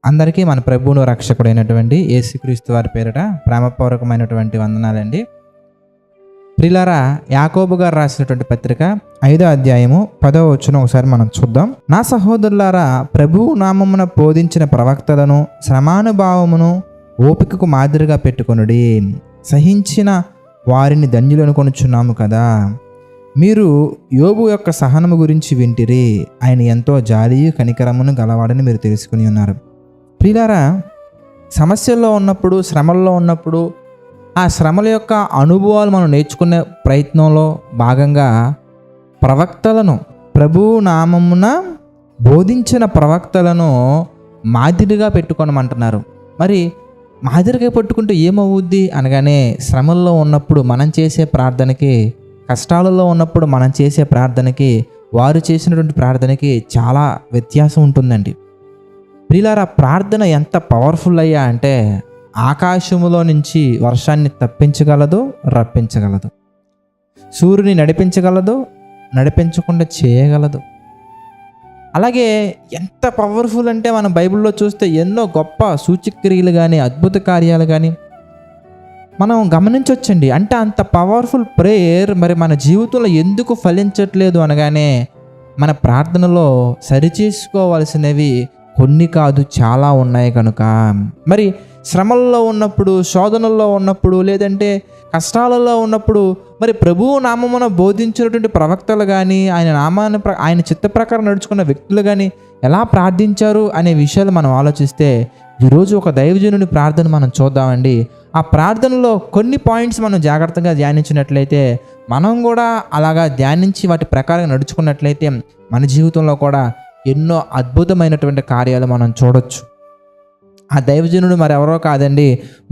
అందరికీ మన ప్రభువును రక్షకుడైనటువంటి యేసుక్రీస్తు వారి పేరిట ప్రేమపూర్వకమైనటువంటి వందనాలండి. ప్రియులారా, యాకోబు గారు రాసినటువంటి పత్రిక 5వ అధ్యాయము 10వ వచనం ఒకసారి మనం చూద్దాం. నా సహోదరులారా, ప్రభువు నామమున బోధించిన ప్రవక్తలను శ్రమానుభావమును ఓపికకు మాదిరిగా పెట్టుకొనుడి. సహించిన వారిని ధన్యులను కొనుచున్నాము కదా. మీరు యోబు యొక్క సహనము గురించి వింటిరి. ఆయన ఎంతో జాలియు కనికరమును గలవాడని మీరు తెలుసుకుని ఉన్నారు. ప్రియులారా, సమస్యల్లో ఉన్నప్పుడు, శ్రమల్లో ఉన్నప్పుడు ఆ శ్రమల యొక్క అనుభవాలు మనం నేర్చుకునే ప్రయత్నంలో భాగంగా ప్రవక్తలను, ప్రభువు నామమున బోధించిన ప్రవక్తలను మాదిరిగా పెట్టుకోనమంటున్నారు. మరి మాదిరిగా పెట్టుకుంటే ఏమవుద్ది అనగానే, శ్రమల్లో ఉన్నప్పుడు మనం చేసే ప్రార్థనకి, కష్టాలలో ఉన్నప్పుడు మనం చేసే ప్రార్థనకి, వారు చేసినటువంటి ప్రార్థనకి చాలా వ్యత్యాసం ఉంటుందండి. ప్రియులారా, ప్రార్థన ఎంత పవర్ఫుల్ అయ్యా అంటే ఆకాశములో నుంచి వర్షాన్ని తప్పించగలదు, రప్పించగలదు. సూర్యుని నడిపించగలదు, నడిపించకుండా చేయగలదు. అలాగే ఎంత పవర్ఫుల్ అంటే మనం బైబిల్లో చూస్తే ఎన్నో గొప్ప సూచక్రియలు కానీ, అద్భుత కార్యాలు కానీ మనం గమనించవచ్చండి. అంటే అంత పవర్ఫుల్ ప్రేయర్ మరి మన జీవితంలో ఎందుకు ఫలించట్లేదు అనగానే, మన ప్రార్థనలో సరిచేసుకోవాల్సినవి కొన్ని కాదు, చాలా ఉన్నాయి కనుక. మరి శ్రమల్లో ఉన్నప్పుడు, శోధనల్లో ఉన్నప్పుడు, లేదంటే కష్టాలలో ఉన్నప్పుడు మరి ప్రభువు నామమున బోధించినటువంటి ప్రవక్తలు కానీ, ఆయన చిత్త ప్రకారం నడుచుకున్న వ్యక్తులు కానీ ఎలా ప్రార్థించారు అనే విషయాలు మనం ఆలోచిస్తే, ఈరోజు ఒక దైవజనుని ప్రార్థన మనం చూద్దామండి. ఆ ప్రార్థనలో కొన్ని పాయింట్స్ మనం జాగ్రత్తగా ధ్యానించినట్లయితే, మనం కూడా అలాగా ధ్యానించి వాటి ప్రకారం నడుచుకున్నట్లయితే మన జీవితంలో కూడా ఎన్నో అద్భుతమైనటువంటి కార్యాలు మనం చూడొచ్చు. ఆ దైవజనుడు మరి ఎవరో కాదండి,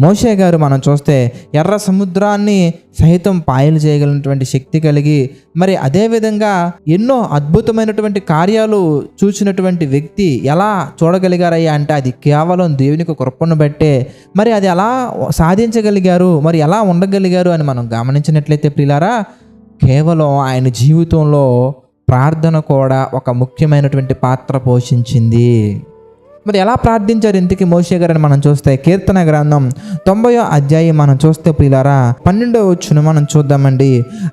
మోషే గారు. మనం చూస్తే ఎర్ర సముద్రాన్ని సహితం పాయలు చేయగలిగినటువంటి శక్తి కలిగి, మరి అదేవిధంగా ఎన్నో అద్భుతమైనటువంటి కార్యాలు చూసినటువంటి వ్యక్తి ఎలా చూడగలిగారయ్యా అంటే, అది కేవలం దేవునికి కృపను బట్టే. మరి అది ఎలా సాధించగలిగారు, మరి ఎలా ఉండగలిగారు అని మనం గమనించినట్లయితే ప్రియులారా, కేవలం ఆయన జీవితంలో ప్రార్థన కూడా ఒక ముఖ్యమైనటువంటి పాత్ర పోషించింది. మరి ఎలా ప్రార్థించారు ఇంతకీ మోషే గారు అని మనం చూస్తే, కీర్తన గ్రంథం 90వ అధ్యాయం మనం చూస్తే ప్రియులారా 12వ వచనం మనం చూద్దామండి.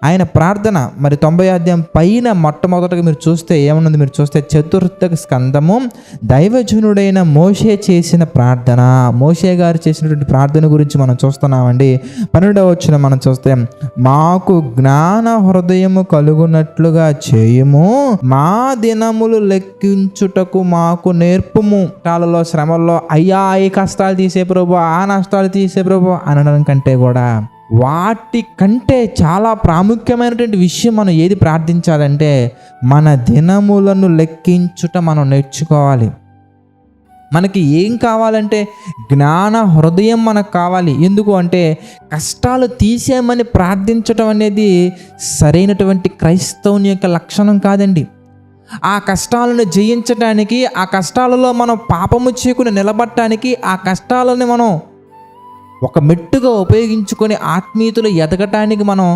ఆయన ప్రార్థన మరి 90వ అధ్యాయం పైన మొట్టమొదటిగా మీరు చూస్తే ఏమన్నది, మీరు చూస్తే 4వ స్కందము దైవజనుడైన మోషే చేసిన ప్రార్థన. మోషే గారు చేసినటువంటి ప్రార్థన గురించి మనం చూస్తున్నామండి. 12వ వచనం మనం చూస్తే, మాకు జ్ఞాన హృదయము కలుగునట్లుగా చేయుము, మా దినములు లెక్కించుటకు మాకు నేర్పుము. కష్టాలలో, శ్రమల్లో అయ్యా ఈ కష్టాలు తీసే ప్రభు, ఆ నష్టాలు తీసే ప్రభు అనడం కంటే కూడా, వాటి కంటే చాలా ప్రాముఖ్యమైనటువంటి విషయం మనం ఏది ప్రార్థించాలంటే, మన దినములను లెక్కించుట మనం నేర్చుకోవాలి. మనకి ఏం కావాలంటే జ్ఞాన హృదయం మనకు కావాలి. ఎందుకు అంటే, కష్టాలు తీసేయమని ప్రార్థించటం అనేది సరైనటువంటి క్రైస్తవుని యొక్క లక్షణం కాదండి. ఆ కష్టాలను జయించడానికి, ఆ కష్టాలలో మనం పాపము చేయకుండా నిలబడటానికి, ఆ కష్టాలను మనం ఒక మెట్టుగా ఉపయోగించుకొని ఆత్మీయతలు ఎదగటానికి మనం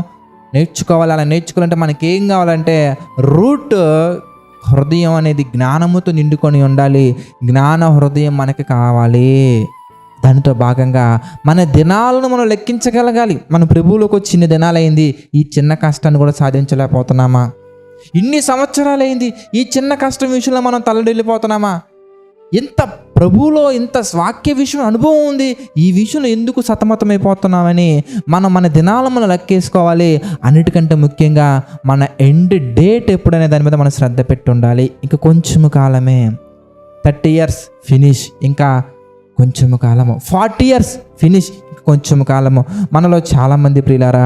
నేర్చుకోవాలి. అలా నేర్చుకోవాలంటే మనకేం కావాలంటే, రూట్ హృదయం అనేది జ్ఞానముతో నిండుకొని ఉండాలి. జ్ఞాన హృదయం మనకి కావాలి. దానితో భాగంగా మన దినాలను మనం లెక్కించగలగాలి. మన ప్రభువులోకి వచ్చి ఇన్ని దినాలైంది, ఈ చిన్న కష్టాన్ని కూడా సాధించలేకపోతున్నామా? ఇన్ని సంవత్సరాలైంది, ఈ చిన్న కష్టం విషయంలో మనం తల్లడిల్లిపోతున్నామా? ఇంత ప్రభువులో ఇంత వాక్య విషయం అనుభవం ఉంది, ఈ విషయంలో ఎందుకు సతమతమైపోతున్నామని మన దినాలను మనం లెక్కేసుకోవాలి. అన్నిటికంటే ముఖ్యంగా మన ఎండ్ డేట్ ఎప్పుడనే దాని మీద మనం శ్రద్ధ పెట్టి ఉండాలి. ఇంకా కొంచెము కాలమే, 30 years ఫినిష్, ఇంకా కొంచెము కాలము, 40 years ఫినిష్, కొంచెం కాలము. మనలో చాలామంది ప్రియులారా,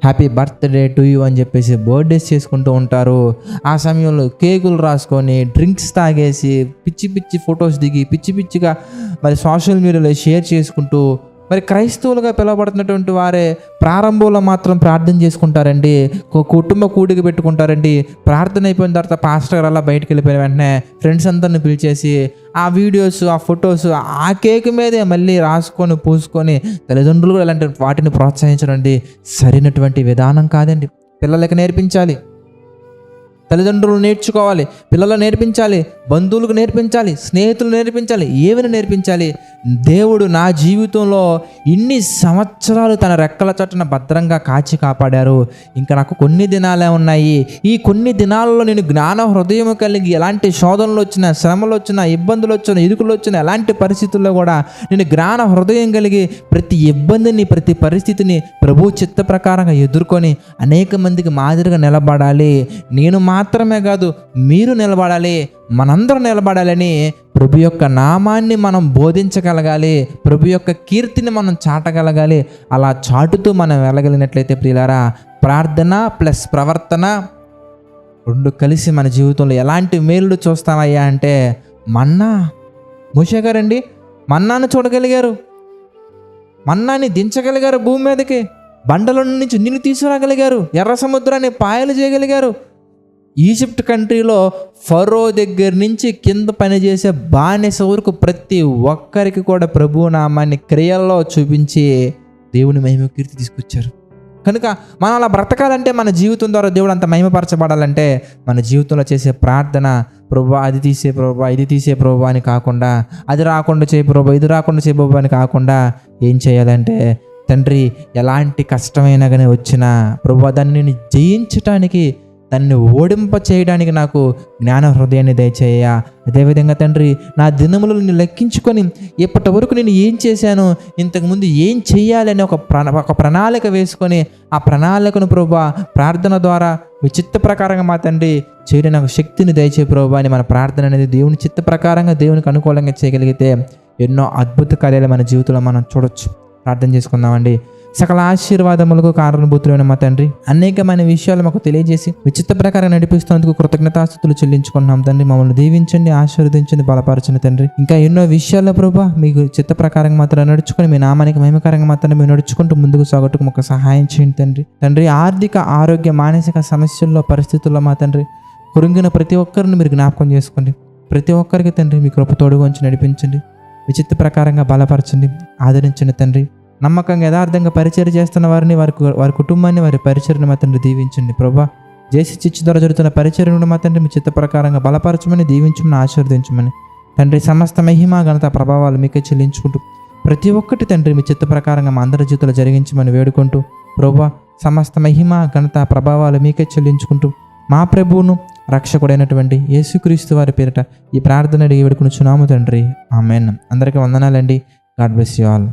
హ్యాపీ బర్త్డే టు యూ అని చెప్పేసి బర్త్డేస్ చేసుకుంటూ ఉంటారు. ఆ సమయంలో కేకులు రాసుకొని, డ్రింక్స్ తాగేసి, పిచ్చి పిచ్చి ఫొటోస్ దిగి, పిచ్చి పిచ్చిగా మరి సోషల్ మీడియాలో షేర్ చేసుకుంటూ, మరి క్రైస్తవులుగా పిలువబడుతున్నటువంటి వారే ప్రారంభంలో మాత్రం ప్రార్థన చేసుకుంటారండి, కుటుంబ కూడిక పెట్టుకుంటారండి. ప్రార్థన అయిపోయిన తర్వాత పాస్టర్ గారు అలా బయటకు వెళ్ళిపోయిన వెంటనే ఫ్రెండ్స్ అందరిని పిలిచేసి ఆ వీడియోస్, ఆ ఫొటోస్ ఆ కేక్ మీదే మళ్ళీ రాసుకొని పూసుకొని, తల్లిదండ్రులు కూడా ఇలాంటి వాటిని ప్రోత్సహించడండి సరైనటువంటి విధానం కాదండి. పిల్లలకి నేర్పించాలి. తల్లిదండ్రులు నేర్చుకోవాలి, పిల్లలు నేర్పించాలి, బంధువులకు నేర్పించాలి, స్నేహితులు నేర్పించాలి, ఏమైనా నేర్పించాలి. దేవుడు నా జీవితంలో ఇన్ని సంవత్సరాలు తన రెక్కల చాటున భద్రంగా కాచి కాపాడారు. ఇంకా నాకు కొన్ని దినాలే ఉన్నాయి. ఈ కొన్ని దినాలలో నేను జ్ఞాన హృదయం కలిగి ఎలాంటి శోధనలు వచ్చినా, శ్రమలు వచ్చినా, ఇబ్బందులు వచ్చినా, ఇరుకులు వచ్చినా, ఎలాంటి పరిస్థితుల్లో కూడా నేను జ్ఞాన హృదయం కలిగి ప్రతి ఇబ్బందిని, ప్రతి పరిస్థితిని ప్రభు చిత్త ప్రకారంగా ఎదుర్కొని అనేక మందికి మాదిరిగా నిలబడాలి. నేను మాత్రమే కాదు, మీరు నిలబడాలి, మనందరం నిలబడాలని ప్రభు యొక్క నామాన్ని మనం బోధించగలగాలి, ప్రభు యొక్క కీర్తిని మనం చాటగలగాలి. అలా చాటుతూ మనం వెళ్ళగలిగినట్లయితే ప్రియులారా, ప్రార్థన ప్లస్ ప్రవర్తన రెండు కలిసి మన జీవితంలో ఎలాంటి మేలుడు చూస్తామయ్యా అంటే, మన్నా మోషే గారండి మన్నాను చూడగలిగారు, మన్నాని దించగలిగారు, భూమి మీదకి బండల నుంచి నీళ్ళు తీసుకురాగలిగారు, ఎర్ర సముద్రాన్ని పాయలు చేయగలిగారు. ఈజిప్ట్ కంట్రీలో ఫరో దగ్గర నుంచి కింద పనిచేసే బానిస వరకు ప్రతి ఒక్కరికి కూడా ప్రభువు నామాన్ని క్రియల్లో చూపించి దేవుని మహిమ కీర్తి తీసుకొచ్చారు. కనుక మనం అలా బ్రతకాలంటే, మన జీవితం ద్వారా దేవుడు అంత మహిమపరచబడాలంటే మన జీవితంలో చేసే ప్రార్థన, ప్రభువా అది తీసే ప్రభువా, ఇది తీసే ప్రభువా అని కాకుండా, అది రాకుండా చేయ ప్రభువా, ఇది రాకుండా చేయ ప్రభువా అని కాకుండా ఏం చేయాలంటే, తండ్రి ఎలాంటి కష్టమైనా కానీ వచ్చినా ప్రభువా దాన్ని నేను జయించటానికి, దాన్ని ఓడింప చేయడానికి నాకు జ్ఞాన హృదయాన్ని దయచేయ. అదేవిధంగా తండ్రి నా దినములను లెక్కించుకొని ఇప్పటి వరకు నేను ఏం చేశాను, ఇంతకుముందు ఏం చేయాలని ఒక ప్రణాళిక వేసుకొని ఆ ప్రణాళికను ప్రభువా ప్రార్థన ద్వారా మీ చిత్త ప్రకారంగా మా తండ్రి చేయడం నాకు శక్తిని దయచే ప్రభువా అని మన ప్రార్థన అనేది దేవుని చిత్త ప్రకారంగా, దేవునికి అనుకూలంగా చేయగలిగితే ఎన్నో అద్భుత కార్యాలు మన జీవితంలో మనం చూడొచ్చు. ప్రార్థన చేసుకుందామండి. సకల ఆశీర్వాదములకు కారణభూతులైన మా తండ్రి, అనేకమైన విషయాలు మాకు తెలియజేసి మీ చిత్త ప్రకారం నడిపిస్తున్నందుకు కృతజ్ఞతాస్తుతులు చెల్లించుకుంటున్నాం తండ్రి. మమ్మల్ని దీవించండి, ఆశీర్వదించండి, బలపరచండి తండ్రి. ఇంకా ఎన్నో విషయాల్లో ప్రభువా మీకు చిత్త ప్రకారంగా మాత్రం నడుచుకొని మీ నామానికి మహిమకరంగా మాత్రం మేము నడుచుకుంటూ ముందుకు సాగట్టుకు మాకు సహాయం చేయండి తండ్రి. తండ్రి ఆర్థిక, ఆరోగ్య, మానసిక సమస్యల్లో, పరిస్థితుల్లో మా తండ్రి కురింగిన ప్రతి ఒక్కరిని మీరు జ్ఞాపకం చేసుకోండి. ప్రతి ఒక్కరికి తండ్రి మీ కృప తోడుగా ఉంచి నడిపించండి. మీ చిత్త ప్రకారంగా బలపరచండి, ఆదరించండి తండ్రి. నమ్మకంగా యథార్థంగా పరిచర్య చేస్తున్న వారిని, వారి కుటుంబాన్ని, వారి పరిచర్యను మా తండ్రి దీవించండి. ప్రభువా జేసీ చిచ్చు ద్వారా జరుగుతున్న పరిచర్యను మా తండ్రి మీ చిత్త ప్రకారంగా బలపరచమని, దీవించమని, ఆశీర్వదించమని తండ్రి. సమస్త మహిమ, ఘనత, ప్రభావాలు మీకే చెల్లించుకుంటూ ప్రతి ఒక్కటి తండ్రి మీ చిత్త ప్రకారంగా మా అందరి జీవితంలో జరిగించమని వేడుకుంటూ, ప్రభువా సమస్త మహిమ, ఘనత, ప్రభావాలు మీకే చెల్లించుకుంటూ మా ప్రభువును రక్షకుడైనటువంటి యేసుక్రీస్తు వారి పేరిట ఈ ప్రార్థన అడిగి వేడుకొనుచున్నాము తండ్రి. ఆమేన్. అందరికీ వందనాలండి. God bless you all.